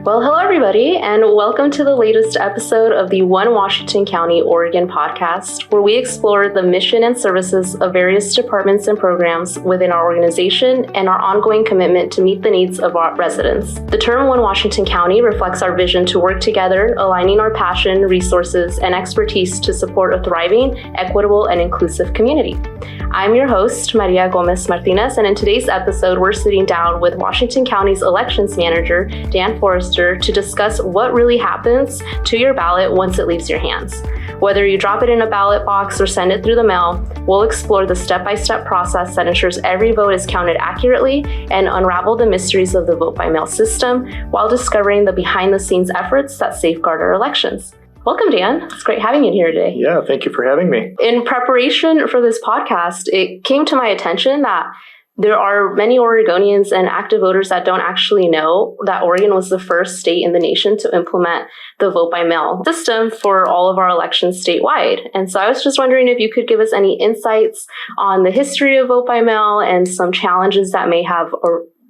Well, hello everybody, and welcome to the latest episode of the One Washington County, Oregon podcast, where we explore the mission and services of various departments and programs within our organization and our ongoing commitment to meet the needs of our residents. The term One Washington County reflects our vision to work together, aligning our passion, resources, and expertise to support a thriving, equitable, and inclusive community. I'm your host, Maria Gomez Martinez, and in today's episode, we're sitting down with Washington County's elections manager, Dan Forrester, to discuss what really happens to your ballot once it leaves your hands. Whether you drop it in a ballot box or send it through the mail, we'll explore the step-by-step process that ensures every vote is counted accurately and unravel the mysteries of the vote-by-mail system while discovering the behind-the-scenes efforts that safeguard our elections. Welcome, Dan. It's great having you here today. Yeah, thank you for having me. In preparation for this podcast, it came to my attention that there are many Oregonians and active voters that don't actually know that Oregon was the first state in the nation to implement the vote-by-mail system for all of our elections statewide. And so I was just wondering if you could give us any insights on the history of vote-by-mail and some challenges that may have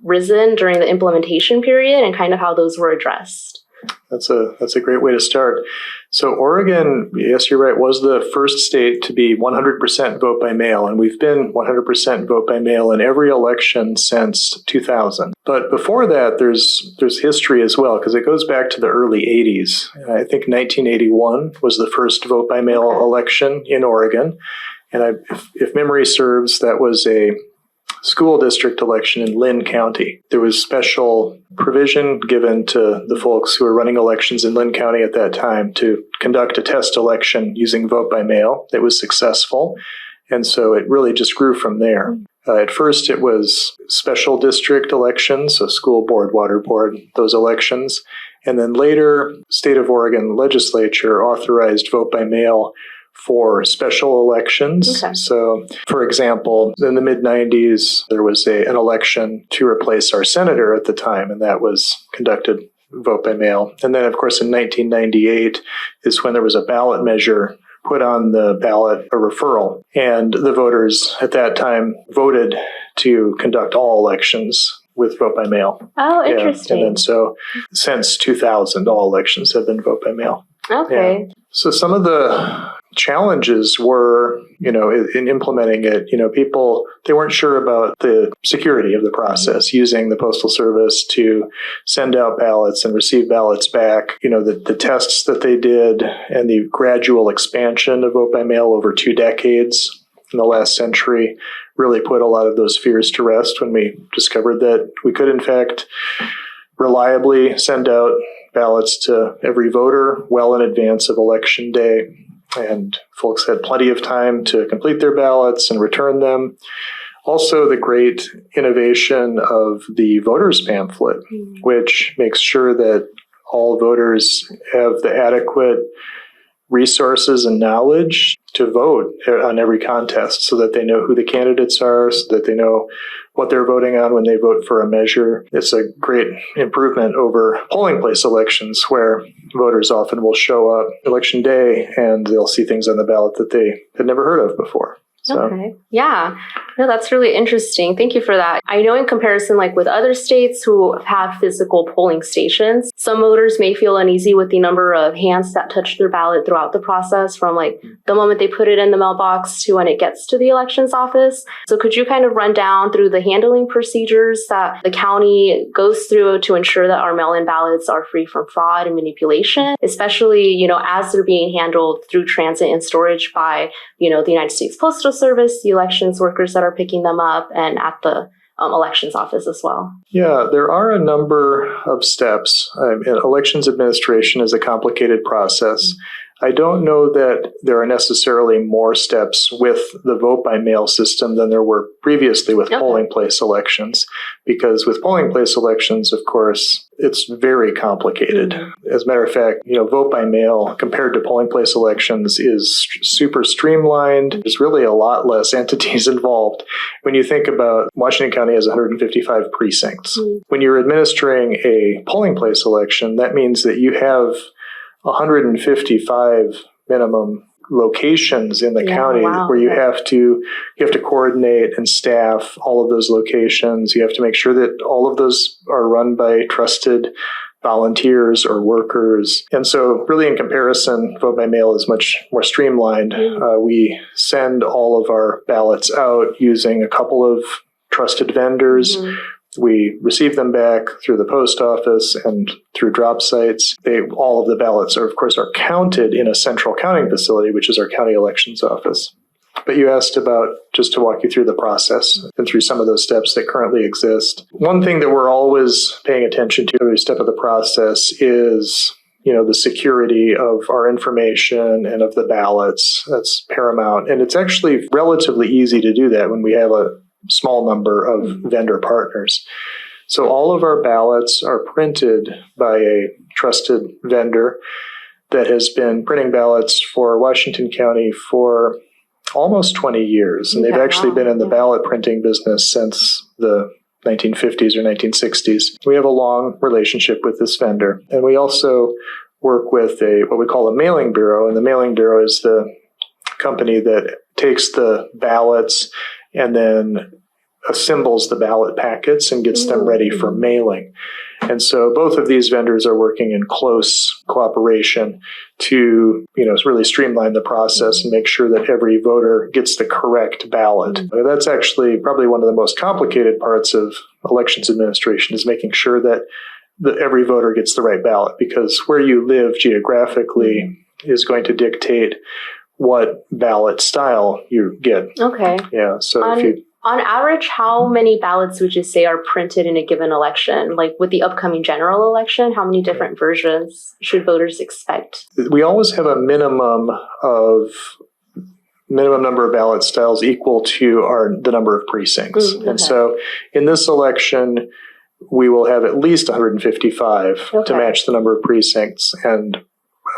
arisen during the implementation period and kind of how those were addressed. That's a great way to start. So Oregon, yes, you're right, was the first state to be 100% vote by mail, and we've been 100% vote by mail in every election since 2000. But before that, there's history as well, because it goes back to the early 80s. I think 1981 was the first vote by mail election in Oregon, and if memory serves, that was a school district election in Lynn County. There was special provision given to the folks who were running elections in Lynn County at that time to conduct a test election using vote by mail that was successful. And so it really just grew from there. At first, it was special district elections, so school board, water board, those elections. And then later, State of Oregon legislature authorized vote by mail for special elections. Okay. So, for example, in the mid-90s, there was an election to replace our senator at the time, and that was conducted vote by mail. And then, of course, in 1998 is when there was a ballot measure put on the ballot, a referral, and the voters at that time voted to conduct all elections with vote by mail. Oh, interesting. And then so since 2000, all elections have been vote by mail. Okay. Yeah. So some of the challenges were, in implementing it, people, they weren't sure about the security of the process, using the Postal Service to send out ballots and receive ballots back. The tests that they did and the gradual expansion of vote by mail over 2 decades in the last century really put a lot of those fears to rest when we discovered that we could, in fact, reliably send out ballots to every voter well in advance of Election Day. And folks had plenty of time to complete their ballots and return them. Also, the great innovation of the voters pamphlet, which makes sure that all voters have the adequate resources and knowledge to vote on every contest so that they know who the candidates are, so that they know what they're voting on when they vote for a measure. It's a great improvement over polling place elections where voters often will show up election day and they'll see things on the ballot that they had never heard of before. So. Okay. Yeah. No, that's really interesting. Thank you for that. I know in comparison, like with other states who have physical polling stations, some voters may feel uneasy with the number of hands that touch their ballot throughout the process from like the moment they put it in the mailbox to when it gets to the elections office. So could you kind of run down through the handling procedures that the county goes through to ensure that our mail-in ballots are free from fraud and manipulation, especially, as they're being handled through transit and storage by, the United States Postal Service, the elections workers that are picking them up, and at the elections office as well? Yeah, there are a number of steps. Elections administration is a complicated process. I don't know that there are necessarily more steps with the vote by mail system than there were previously with polling place elections, because with polling place elections, of course, it's very complicated. As a matter of fact, vote by mail compared to polling place elections is super streamlined. There's really a lot less entities involved. When you think about Washington County has 155 precincts. When you're administering a polling place election, that means that you have 155 minimum locations in the county where you have to coordinate and staff all of those locations. You have to make sure that all of those are run by trusted volunteers or workers. And so really in comparison, vote by mail is much more streamlined. We send all of our ballots out using a couple of trusted vendors. We receive them back through the post office and through drop sites. All of the ballots are counted in a central counting facility, which is our county elections office. But you asked about, just to walk you through the process and through some of those steps that currently exist. One thing that we're always paying attention to every step of the process is, the security of our information and of the ballots. That's paramount. And it's actually relatively easy to do that when we have a small number of vendor partners. So all of our ballots are printed by a trusted vendor that has been printing ballots for Washington County for almost 20 years. And they've actually been in the ballot printing business since the 1950s or 1960s. We have a long relationship with this vendor. And we also work with what we call a mailing bureau. And the mailing bureau is the company that takes the ballots and then assembles the ballot packets and gets them ready for mailing. And so both of these vendors are working in close cooperation to, really streamline the process and make sure that every voter gets the correct ballot. That's actually probably one of the most complicated parts of elections administration, is making sure that every voter gets the right ballot, because where you live geographically is going to dictate what ballot style you get. Okay. Yeah. So on average, how many ballots would you say are printed in a given election? Like with the upcoming general election, how many different versions should voters expect? We always have a minimum number of ballot styles equal to the number of precincts. And so in this election, we will have at least 155 to match the number of precincts, and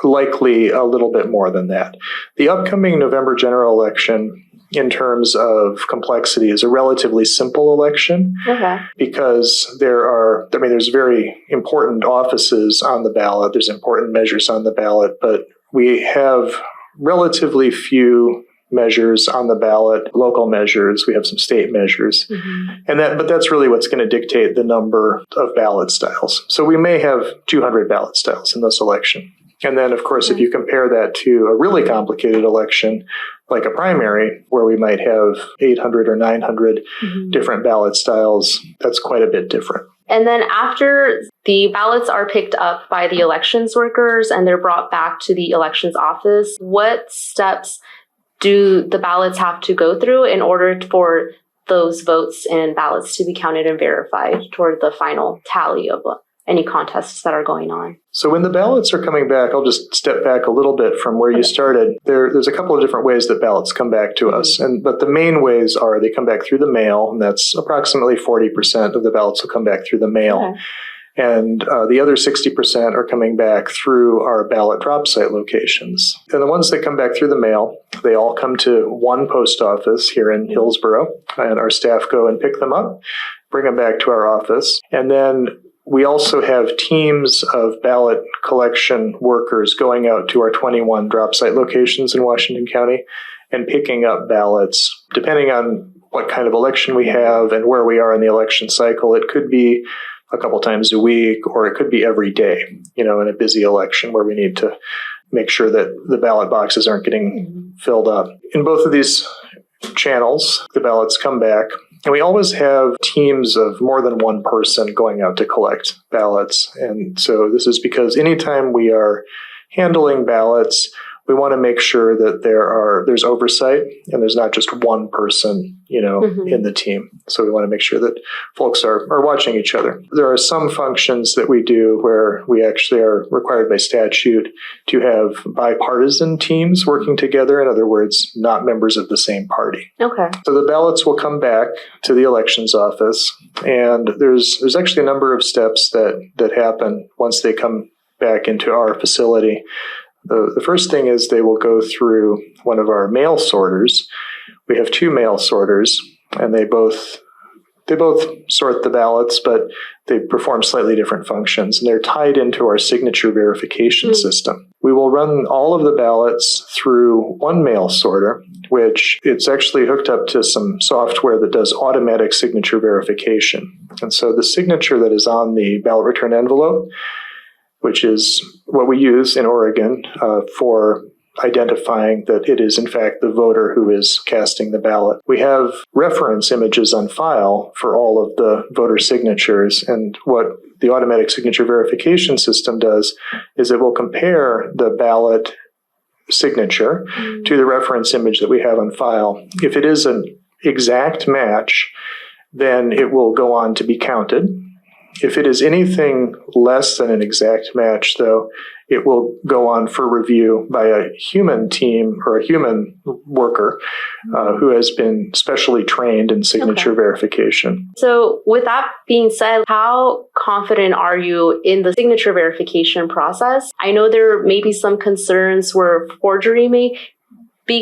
likely a little bit more than that. The upcoming November general election, in terms of complexity, is a relatively simple election because there's very important offices on the ballot. There's important measures on the ballot, but we have relatively few measures on the ballot, local measures. We have some state measures. But that's really what's going to dictate the number of ballot styles. So we may have 200 ballot styles in this election. And then, of course, if you compare that to a really complicated election, like a primary, where we might have 800 or 900 different ballot styles, that's quite a bit different. And then after the ballots are picked up by the elections workers and they're brought back to the elections office, what steps do the ballots have to go through in order for those votes and ballots to be counted and verified toward the final tally of any contests that are going on? So when the ballots are coming back, I'll just step back a little bit from where you started. There's a couple of different ways that ballots come back to us. But the main ways are they come back through the mail, and that's approximately 40% of the ballots will come back through the mail. And the other 60% are coming back through our ballot drop site locations. And the ones that come back through the mail, they all come to one post office here in Hillsboro, and our staff go and pick them up, bring them back to our office. And then we also have teams of ballot collection workers going out to our 21 drop site locations in Washington County and picking up ballots. Depending on what kind of election we have and where we are in the election cycle, it could be a couple times a week, or it could be every day, in a busy election where we need to make sure that the ballot boxes aren't getting filled up. In both of these channels, the ballots come back. And we always have teams of more than one person going out to collect ballots. And so this is because anytime we are handling ballots, we want to make sure that there's oversight and there's not just one person, in the team. So we want to make sure that folks are watching each other. There are some functions that we do where we actually are required by statute to have bipartisan teams working together. In other words, not members of the same party. Okay. So the ballots will come back to the elections office, and there's actually a number of steps that happen once they come back into our facility. The first thing is they will go through one of our mail sorters. We have two mail sorters, and they both sort the ballots, but they perform slightly different functions, and they're tied into our signature verification system. We will run all of the ballots through one mail sorter, which it's actually hooked up to some software that does automatic signature verification. And so the signature that is on the ballot return envelope which is what we use in Oregon for identifying that it is in fact the voter who is casting the ballot. We have reference images on file for all of the voter signatures, and what the automatic signature verification system does is it will compare the ballot signature to the reference image that we have on file. If it is an exact match, then it will go on to be counted. If it is anything less than an exact match, though, it will go on for review by a human team or a human worker who has been specially trained in signature verification. So with that being said, how confident are you in the signature verification process? I know there may be some concerns where forgery may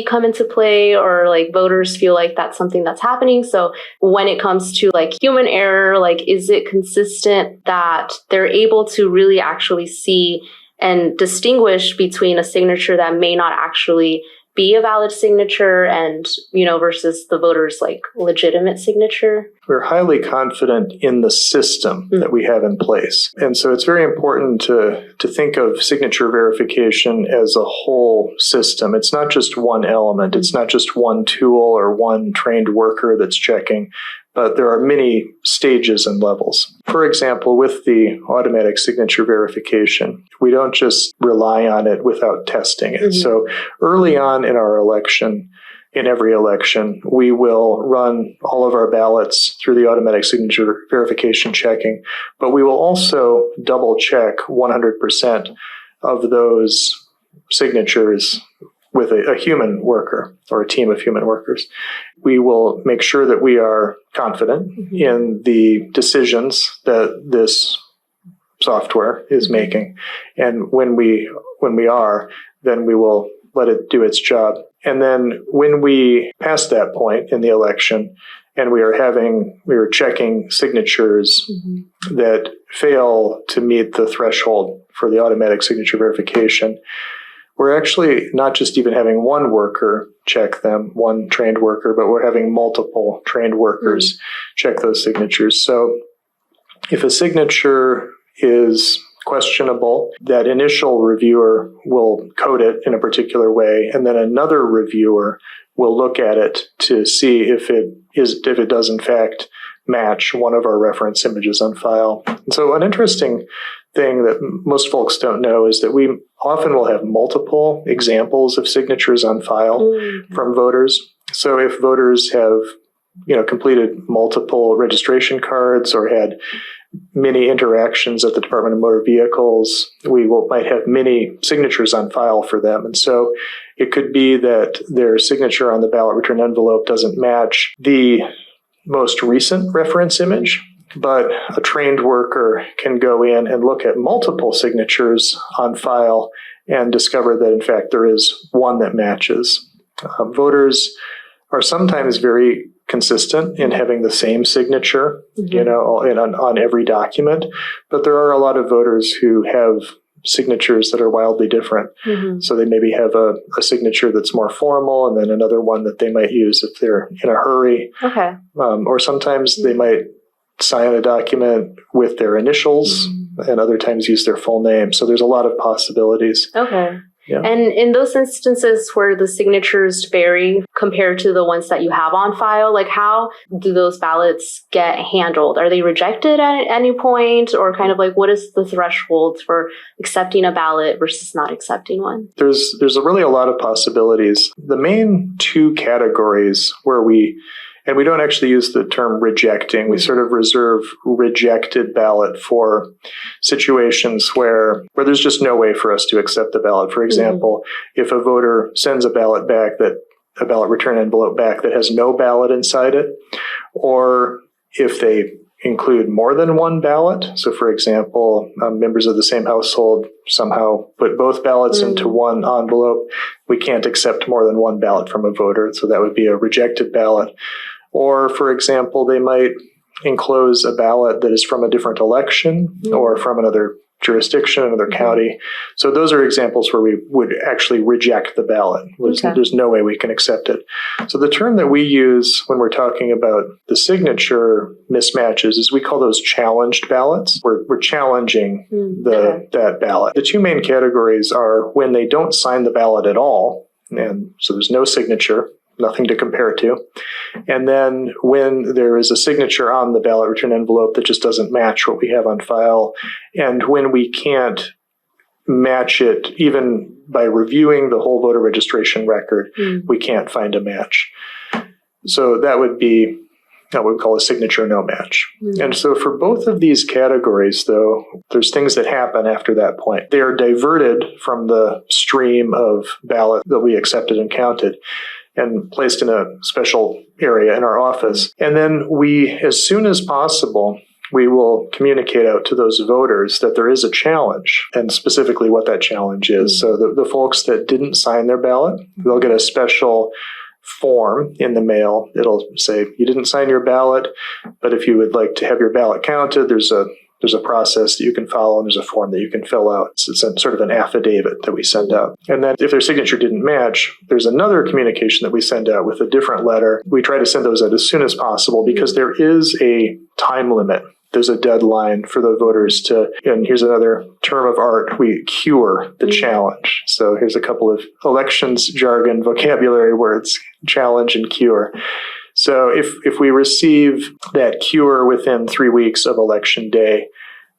come into play, or like voters feel like that's something that's happening. So when it comes to like human error, like is it consistent that they're able to really actually see and distinguish between a signature that may not actually be a valid signature and, versus the voter's like legitimate signature? We're highly confident in the system that we have in place. And so it's very important to think of signature verification as a whole system. It's not just one element. It's not just one tool or one trained worker that's checking, but there are many stages and levels. For example, with the automatic signature verification, we don't just rely on it without testing it. So early on in our election, in every election, we will run all of our ballots through the automatic signature verification checking, but we will also double check 100% of those signatures with a human worker or a team of human workers. We will make sure that we are confident in the decisions that this software is making. And when we are, then we will let it do its job. And then when we pass that point in the election and we are checking signatures that fail to meet the threshold for the automatic signature verification, we're actually not just even having one worker check them, one trained worker, but we're having multiple trained workers check those signatures. So if a signature is questionable, that initial reviewer will code it in a particular way, and then another reviewer will look at it to see if it does in fact match one of our reference images on file. And so an interesting thing that most folks don't know is that we often will have multiple examples of signatures on file from voters. So if voters have, completed multiple registration cards or had many interactions at the Department of Motor Vehicles, might have many signatures on file for them. And so it could be that their signature on the ballot return envelope doesn't match the most recent reference image, but a trained worker can go in and look at multiple signatures on file and discover that, in fact, there is one that matches. Voters are sometimes very consistent in having the same signature, on every document, but there are a lot of voters who have signatures that are wildly different. So they maybe have a signature that's more formal and then another one that they might use if they're in a hurry. Or sometimes they might sign a document with their initials and other times use their full name. So there's a lot of possibilities. Yeah. And in those instances where the signatures vary compared to the ones that you have on file, like how do those ballots get handled? Are they rejected at any point, or kind of like what is the threshold for accepting a ballot versus not accepting one? There's really a lot of possibilities. The main two categories where we don't actually use the term rejecting. We sort of reserve rejected ballot for situations where there's just no way for us to accept the ballot. For example, if a voter sends a ballot return envelope back that has no ballot inside it, or if they include more than one ballot. So for example, members of the same household somehow put both ballots into one envelope. We can't accept more than one ballot from a voter. So that would be a rejected ballot. Or, for example, they might enclose a ballot that is from a different election or from another jurisdiction, another county. So those are examples where we would actually reject the ballot. There's no way we can accept it. So the term that we use when we're talking about the signature mismatches is we call those challenged ballots. We're challenging that ballot. The two main categories are when they don't sign the ballot at all, and so there's no signature, nothing to compare it to. And then when there is a signature on the ballot return envelope that just doesn't match what we have on file, and when we can't match it even by reviewing the whole voter registration record, we can't find a match. So that would be what we call a signature no match. And so for both of these categories, though, there's things that happen after that point. They are diverted from the stream of ballot that we accepted and counted and placed in a special area in our office. And then we, as soon as possible, we will communicate out to those voters that there is a challenge, and specifically what that challenge is. So the folks that didn't sign their ballot, they'll get a special form in the mail. It'll say, you didn't sign your ballot, but if you would like to have your ballot counted, there's a process that you can follow, and there's a form that you can fill out. It's a sort of an affidavit that we send out. And then if their signature didn't match, there's another communication that we send out with a different letter. We try to send those out as soon as possible because there is a time limit. There's a deadline for the voters to, and here's another term of art, we cure the challenge. So here's a couple of elections jargon vocabulary words, challenge and cure. So if we receive that cure within 3 weeks of election day,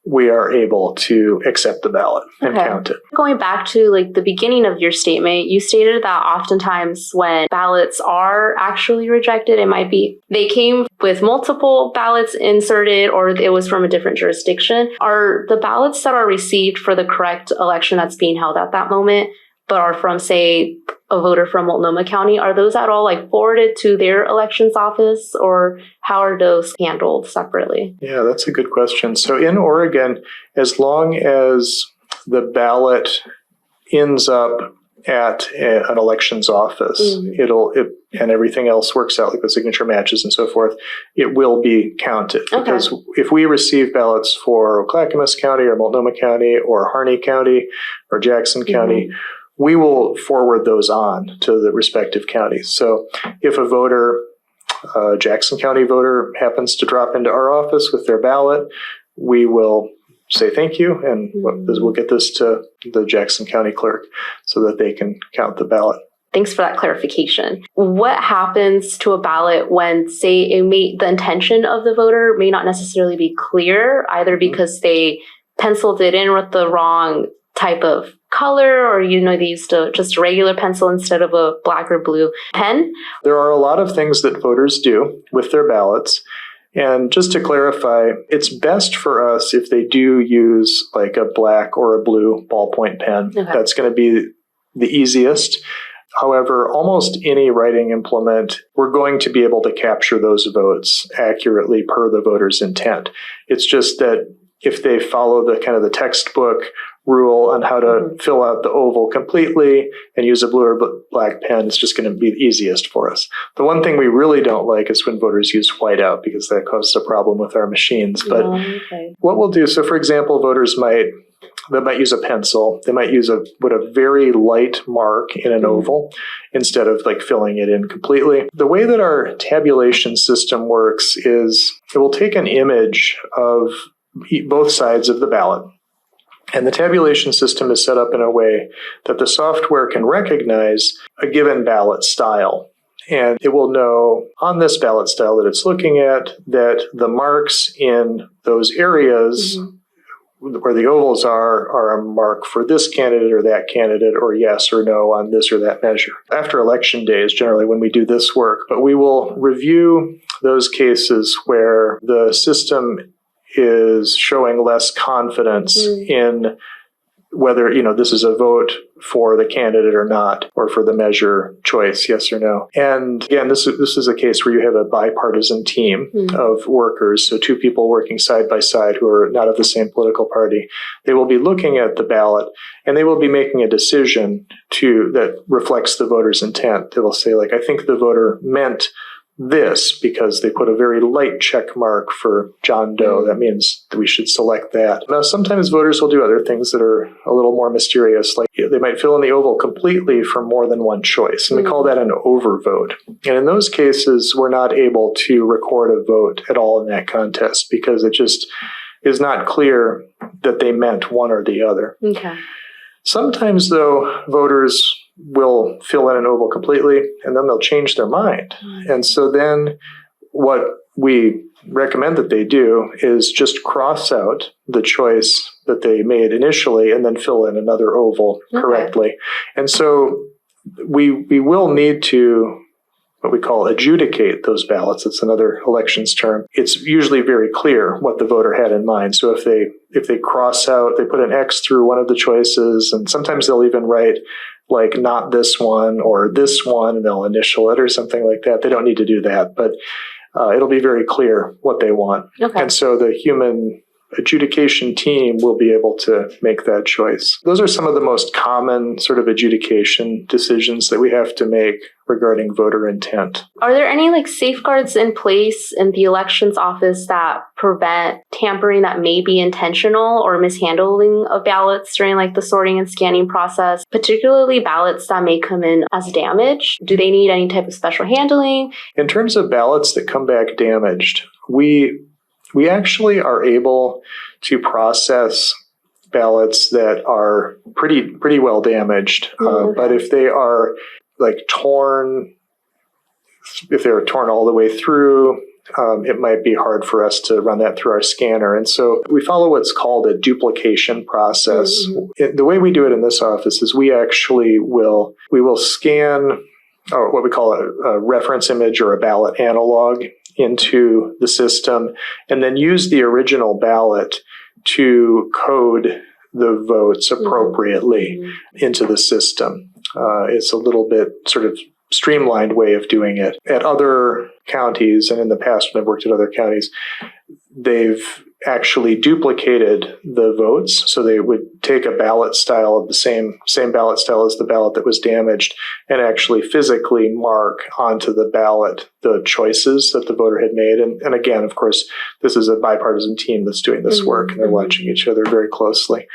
we are able to accept the ballot and count it. Going back to like the beginning of your statement, you stated that oftentimes when ballots are actually rejected, it might be they came with multiple ballots inserted or it was from a different jurisdiction. Are the ballots that are received for the correct election that's being held at that moment, but are from, say, a voter from Multnomah County, are those at all like forwarded to their elections office, or how are those handled separately? Yeah, that's a good question. So in Oregon, as long as the ballot ends up at an elections office, and everything else works out, like the signature matches and so forth, it will be counted. Because if we receive ballots for Clackamas County or Multnomah County or Harney County or Jackson County, we will forward those on to the respective counties. So if a voter, a Jackson County voter, happens to drop into our office with their ballot, we will say thank you, and we'll get this to the Jackson County clerk so that they can count the ballot. Thanks for that clarification. What happens to a ballot when, say, the intention of the voter may not necessarily be clear, either because they penciled it in with the wrong type of color, or they used just a regular pencil instead of a black or blue pen? There are a lot of things that voters do with their ballots. And just to clarify, it's best for us if they do use like a black or a blue ballpoint pen. That's going to be the easiest. However, almost any writing implement, we're going to be able to capture those votes accurately per the voter's intent. It's just that if they follow the kind of the textbook rule on how to fill out the oval completely and use a blue or black pen, it's just going to be the easiest for us. The one thing we really don't like is when voters use whiteout, because that causes a problem with our machines. But what we'll do, so for example, voters might use a pencil. They might use a very light mark in an oval instead of like filling it in completely. The way that our tabulation system works is it will take an image of both sides of the ballot. And the tabulation system is set up in a way that the software can recognize a given ballot style. And it will know on this ballot style that it's looking at that the marks in those areas where the ovals are a mark for this candidate or that candidate, or yes or no on this or that measure. After election day is generally when we do this work, but we will review those cases where the system is showing less confidence in whether, this is a vote for the candidate or not, or for the measure choice, yes or no. And again, this is a case where you have a bipartisan team of workers, so two people working side by side who are not of the same political party. They will be looking at the ballot, and they will be making a decision that reflects the voter's intent. They will say, like, I think the voter meant this because they put a very light check mark for John Doe. That means that we should select that. Now, sometimes voters will do other things that are a little more mysterious, like they might fill in the oval completely for more than one choice, and we call that an overvote. And in those cases, we're not able to record a vote at all in that contest because it just is not clear that they meant one or the other. Okay. Sometimes, though, voters will fill in an oval completely, and then they'll change their mind. And so then what we recommend that they do is just cross out the choice that they made initially and then fill in another oval correctly. And so we will need to what we call adjudicate those ballots. It's another elections term. It's usually very clear what the voter had in mind. So if they cross out, they put an X through one of the choices, and sometimes they'll even write like not this one or this one, and they'll initial it or something like that. They don't need to do that, but it'll be very clear what they want. Okay. And so the human adjudication team will be able to make that choice. Those are some of the most common sort of adjudication decisions that we have to make regarding voter intent. Are there any safeguards in place in the elections office that prevent tampering that may be intentional or mishandling of ballots during the sorting and scanning process, particularly ballots that may come in as damaged? Do they need any type of special handling? In terms of ballots that come back damaged, we actually are able to process ballots that are pretty well damaged. But if they are torn, if they're torn all the way through, it might be hard for us to run that through our scanner. And so we follow what's called a duplication process. The way we do it in this office is we will scan or what we call a reference image or a ballot analog into the system, and then use the original ballot to code the votes appropriately into the system. It's a little bit sort of streamlined way of doing it. At other counties, and in the past when I've worked at other counties, they've actually duplicated the votes. So they would take a ballot style of the same ballot style as the ballot that was damaged and actually physically mark onto the ballot the choices that the voter had made. And again, of course, this is a bipartisan team that's doing this work, and they're watching each other very closely.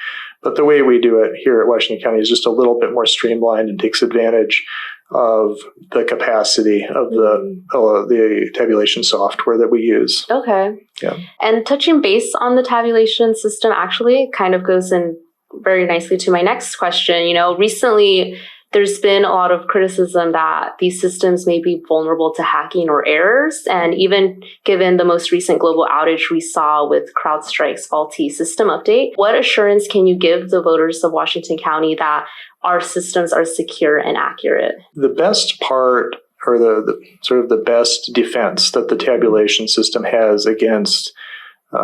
But the way we do it here at Washington County is just a little bit more streamlined and takes advantage of the capacity of the tabulation software that we use. Okay. Yeah. And touching base on the tabulation system actually kind of goes in very nicely to my next question. Recently there's been a lot of criticism that these systems may be vulnerable to hacking or errors. And even given the most recent global outage we saw with CrowdStrike's faulty system update, what assurance can you give the voters of Washington County that our systems are secure and accurate? The best part, or the sort of the best defense that the tabulation system has against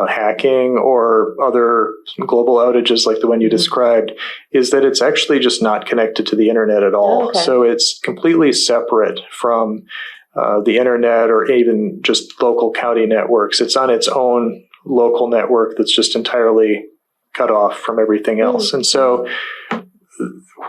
hacking or other global outages like the one you described, is that it's actually just not connected to the internet at all. Okay. So it's completely separate from the internet or even just local county networks. It's on its own local network that's just entirely cut off from everything else. And so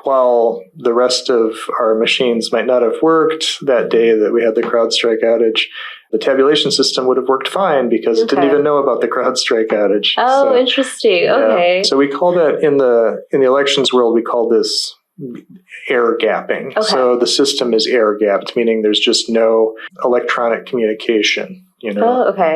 while the rest of our machines might not have worked that day that we had the CrowdStrike outage, the tabulation system would have worked fine because it didn't even know about the CrowdStrike outage. Oh, interesting. Okay. Yeah. So we call that in the elections world, we call this air gapping. Okay. So the system is air gapped, meaning there's just no electronic communication,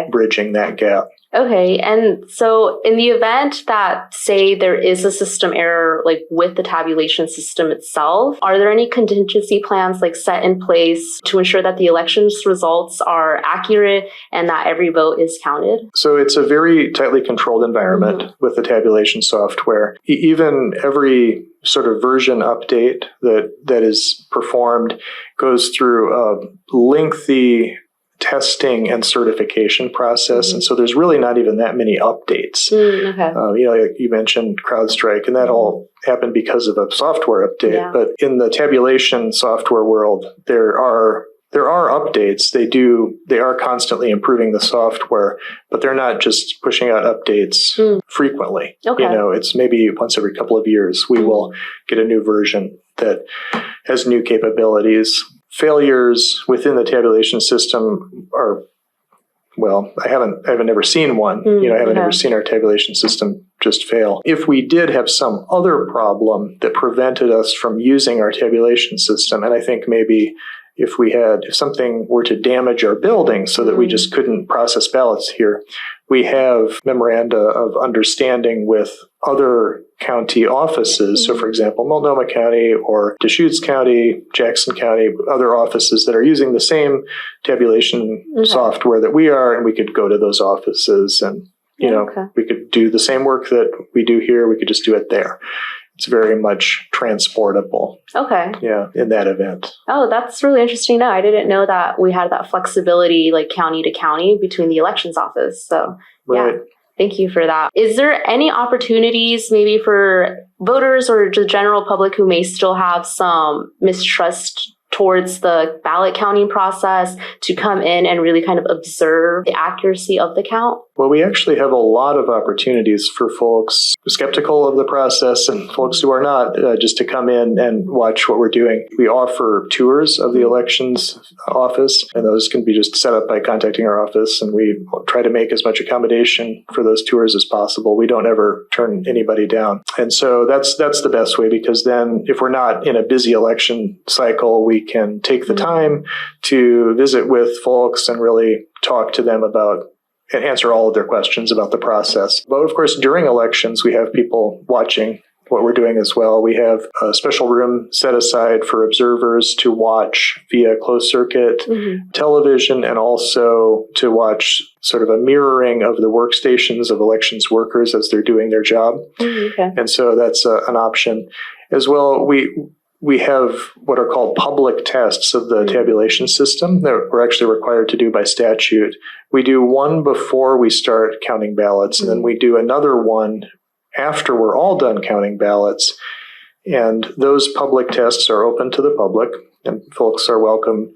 bridging that gap. Okay. And so in the event that, say, there is a system error, with the tabulation system itself, are there any contingency plans set in place to ensure that the elections results are accurate and that every vote is counted? So it's a very tightly controlled environment with the tabulation software. Even every sort of version update that is performed goes through a lengthy testing and certification process. And so there's really not even that many updates. You mentioned CrowdStrike, and that all happened because of a software update. Yeah. But in the tabulation software world, there are updates. They are constantly improving the software, but they're not just pushing out updates frequently. Okay. It's maybe once every couple of years we will get a new version that has new capabilities. failures within the tabulation system are, well, I haven't ever seen one. I haven't ever seen our tabulation system just fail. If we did have some other problem that prevented us from using our tabulation system, and I think maybe if something were to damage our building so that we just couldn't process ballots here, we have memoranda of understanding with other county offices. So, for example, Multnomah County or Deschutes County, Jackson County, other offices that are using the same tabulation software that we are, and we could go to those offices and, we could do the same work that we do here. We could just do it there. It's very much transportable. Okay. Yeah, in that event. Oh, that's really interesting. No, I didn't know that we had that flexibility like county to county between the elections office. So, yeah, thank you for that. Is there any opportunities maybe for voters or the general public who may still have some mistrust towards the ballot counting process to come in and really kind of observe the accuracy of the count? Well, we actually have a lot of opportunities for folks skeptical of the process and folks who are not, just to come in and watch what we're doing. We offer tours of the elections office, and those can be just set up by contacting our office, and we try to make as much accommodation for those tours as possible. We don't ever turn anybody down. And so that's the best way, because then if we're not in a busy election cycle, we can take the time to visit with folks and really talk to them about and answer all of their questions about the process. But of course, during elections, we have people watching what we're doing as well. We have a special room set aside for observers to watch via closed circuit television, and also to watch sort of a mirroring of the workstations of elections workers as they're doing their job. And so that's an option. As well, we have what are called public tests of the tabulation system that we're actually required to do by statute. We do one before we start counting ballots, and then we do another one after we're all done counting ballots. And those public tests are open to the public, and folks are welcome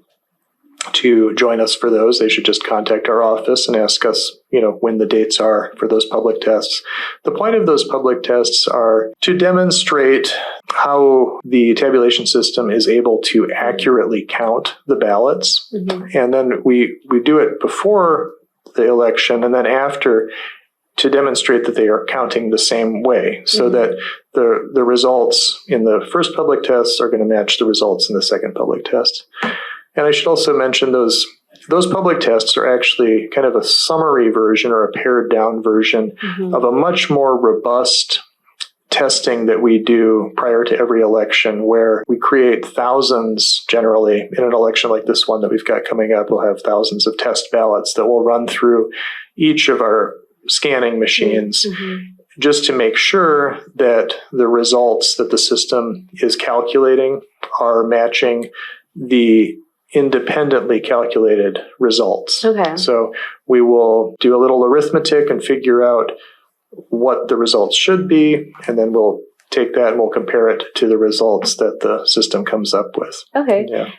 to join us for those. They should just contact our office and ask us, when the dates are for those public tests. The point of those public tests are to demonstrate how the tabulation system is able to accurately count the ballots. And then we do it before the election and then after, to demonstrate that they are counting the same way, so that the results in the first public tests are going to match the results in the second public test. And I should also mention those public tests are actually kind of a summary version or a pared down version of a much more robust testing that we do prior to every election, where we create thousands, generally in an election like this one that we've got coming up, we'll have thousands of test ballots that will run through each of our scanning machines just to make sure that the results that the system is calculating are matching the independently calculated results. So we will do a little arithmetic and figure out what the results should be, and then we'll take that and we'll compare it to the results that the system comes up with.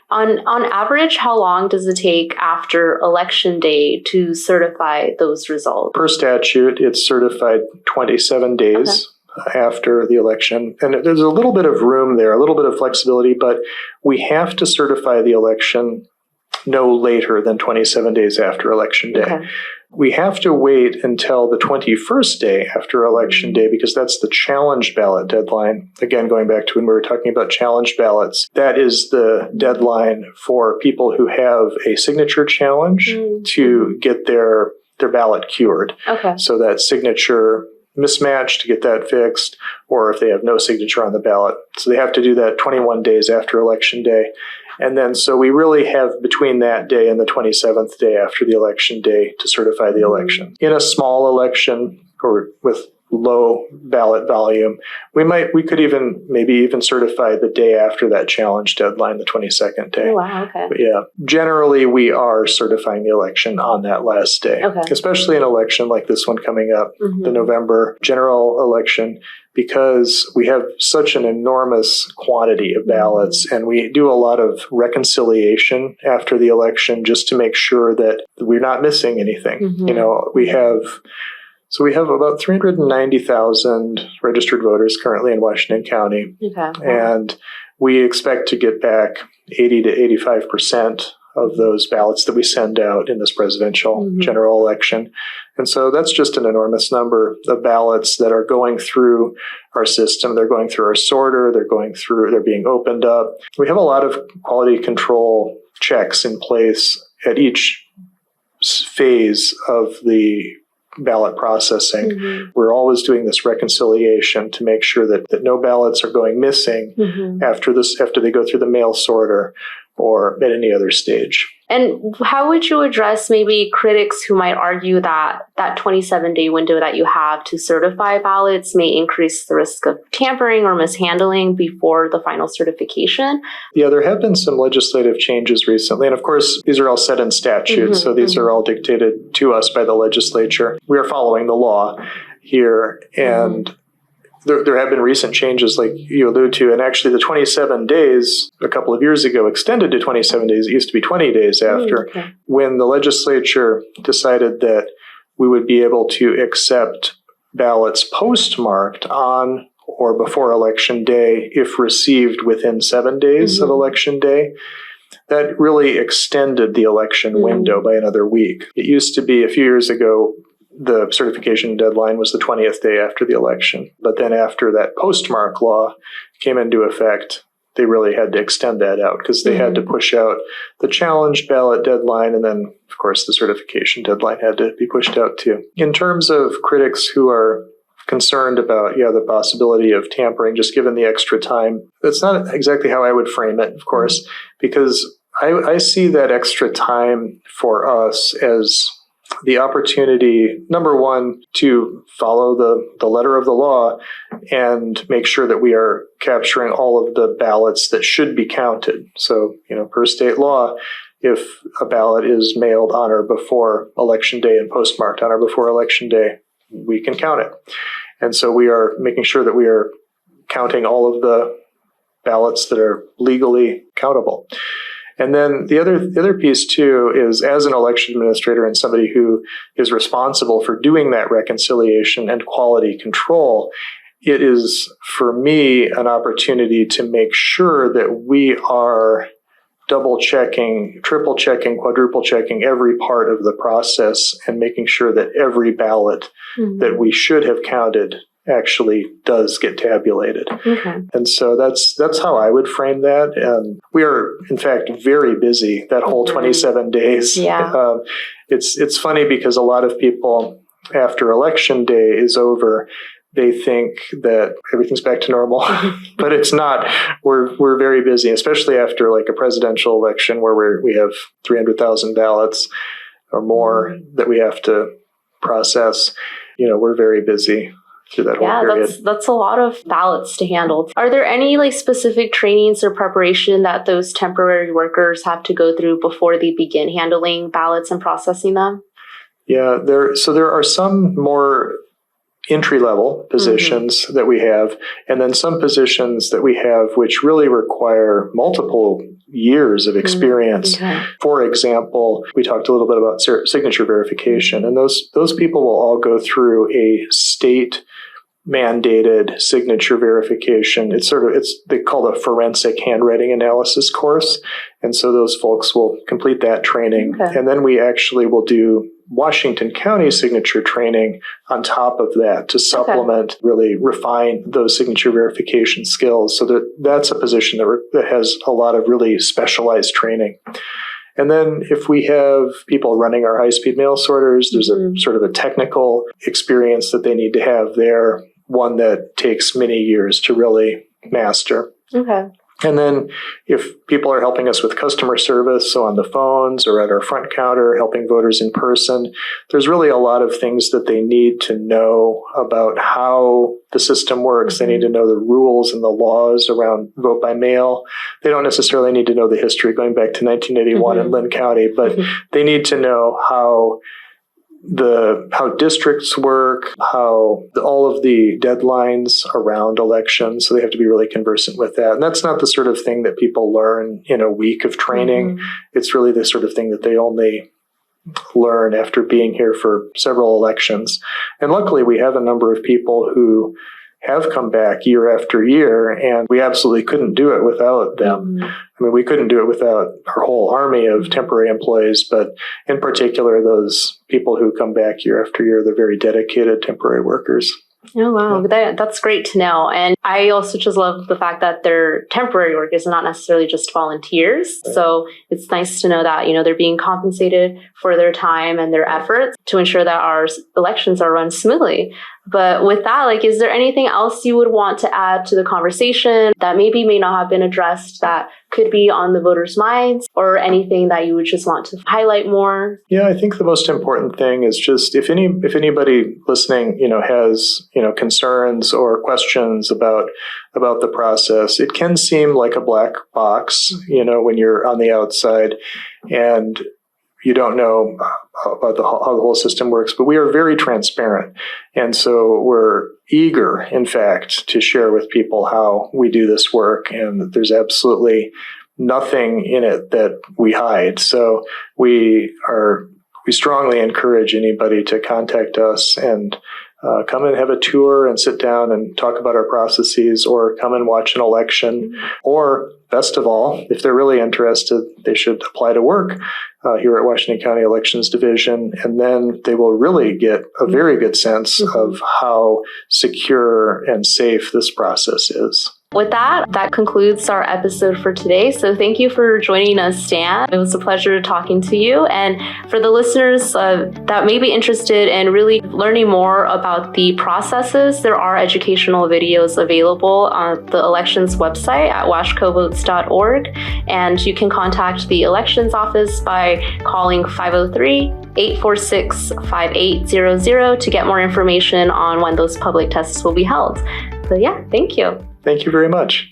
On average, how long does it take after election day to certify those results? Per statute, it's certified 27 days after the election. And there's a little bit of room there, a little bit of flexibility, but we have to certify the election no later than 27 days after election day. We have to wait until the 21st day after election day, because that's the challenge ballot deadline. Again, going back to when we were talking about challenge ballots, that is the deadline for people who have a signature challenge to get their ballot cured. So that signature mismatch, to get that fixed, or if they have no signature on the ballot. So they have to do that 21 days after election day. And then, so we really have between that day and the 27th day after the election day to certify the election. In a small election or with low ballot volume, we could maybe even certify the day after that challenge deadline, the 22nd day. But yeah, generally we are certifying the election on that last day, especially an election like this one coming up, the November general election, because we have such an enormous quantity of ballots, and we do a lot of reconciliation after the election just to make sure that we're not missing anything. We have about 390,000 registered voters currently in Washington County, and we expect to get back 80 to 85% of those ballots that we send out in this presidential general election. And so that's just an enormous number of ballots that are going through our system. They're going through our sorter. They're being opened up. We have a lot of quality control checks in place at each phase of the ballot processing. We're always doing this reconciliation to make sure that no ballots are going missing after they go through the mail sorter or at any other stage. And how would you address maybe critics who might argue that 27-day window that you have to certify ballots may increase the risk of tampering or mishandling before the final certification? Yeah, there have been some legislative changes recently. And of course, these are all set in statute. So these are all dictated to us by the legislature. We are following the law here. And there have been recent changes like you allude to, and actually the 27 days a couple of years ago extended to 27 days. It used to be 20 days after. When the legislature decided that we would be able to accept ballots postmarked on or before Election Day if received within 7 days of Election Day, that really extended the election window by another week. It used to be a few years ago, the certification deadline was the 20th day after the election. But then after that postmark law came into effect, they really had to extend that out because they had to push out the challenge ballot deadline. And then, of course, the certification deadline had to be pushed out too. In terms of critics who are concerned about, the possibility of tampering, just given the extra time, that's not exactly how I would frame it, of course, because I see that extra time for us as the opportunity, number one, to follow the letter of the law and make sure that we are capturing all of the ballots that should be counted. So, per state law, if a ballot is mailed on or before Election Day and postmarked on or before Election Day, we can count it. And so we are making sure that we are counting all of the ballots that are legally countable. And then the other piece, too, is as an election administrator and somebody who is responsible for doing that reconciliation and quality control, it is, for me, an opportunity to make sure that we are double-checking, triple-checking, quadruple-checking every part of the process and making sure that every ballot that we should have counted actually does get tabulated. And so that's how I would frame that. And we are, in fact, very busy that whole 27 days. It's funny because a lot of people, after Election Day is over, they think that everything's back to normal, but it's not. We're very busy, especially after like a presidential election where we have 300,000 ballots or more that we have to process. We're very busy through that whole period. That's a lot of ballots to handle. Are there any specific trainings or preparation that those temporary workers have to go through before they begin handling ballots and processing them? Yeah, there are some more entry-level positions that we have, and then some positions that we have which really require multiple years of experience. For example, we talked a little bit about signature verification, and those people will all go through a state mandated signature verification. They call it a forensic handwriting analysis course. And so those folks will complete that training. And then we actually will do Washington County signature training on top of that to supplement, really refine those signature verification skills. So that's a position that has a lot of really specialized training. And then if we have people running our high-speed mail sorters, there's a sort of a technical experience that they need to have there, one that takes many years to really master. And then if people are helping us with customer service, so on the phones or at our front counter, helping voters in person, there's really a lot of things that they need to know about how the system works. They need to know the rules and the laws around vote by mail. They don't necessarily need to know the history going back to 1981 in Lynn County, but they need to know how districts work, how all of the deadlines around elections. So they have to be really conversant with that. And that's not the sort of thing that people learn in a week of training. It's really the sort of thing that they only learn after being here for several elections. And luckily, we have a number of people who have come back year after year, and we absolutely couldn't do it without them. I mean, we couldn't do it without our whole army of temporary employees, but in particular, those people who come back year after year, they're very dedicated temporary workers. Oh, wow. That's great to know. And I also just love the fact that they're temporary workers and not necessarily just volunteers. Right. So it's nice to know that, they're being compensated for their time and their efforts to ensure that our elections are run smoothly. But with that, is there anything else you would want to add to the conversation that maybe may not have been addressed that could be on the voters' minds, or anything that you would just want to highlight more? Yeah, I think the most important thing is just if anybody listening, has, concerns or questions about the process, it can seem like a black box, when you're on the outside and you don't know about how the whole system works, but we are very transparent. And so we're eager, in fact, to share with people how we do this work. And there's absolutely nothing in it that we hide. So we strongly encourage anybody to contact us and come and have a tour and sit down and talk about our processes, or come and watch an election. Or best of all, if they're really interested, they should apply to work here at Washington County Elections Division, and then they will really get a very good sense of how secure and safe this process is. With that concludes our episode for today. So thank you for joining us, Stan. It was a pleasure talking to you. And for the listeners that may be interested in really learning more about the processes, there are educational videos available on the elections website at washcovotes.org. And you can contact the elections office by calling 503-846-5800 to get more information on when those public tests will be held. So yeah, thank you. Thank you very much.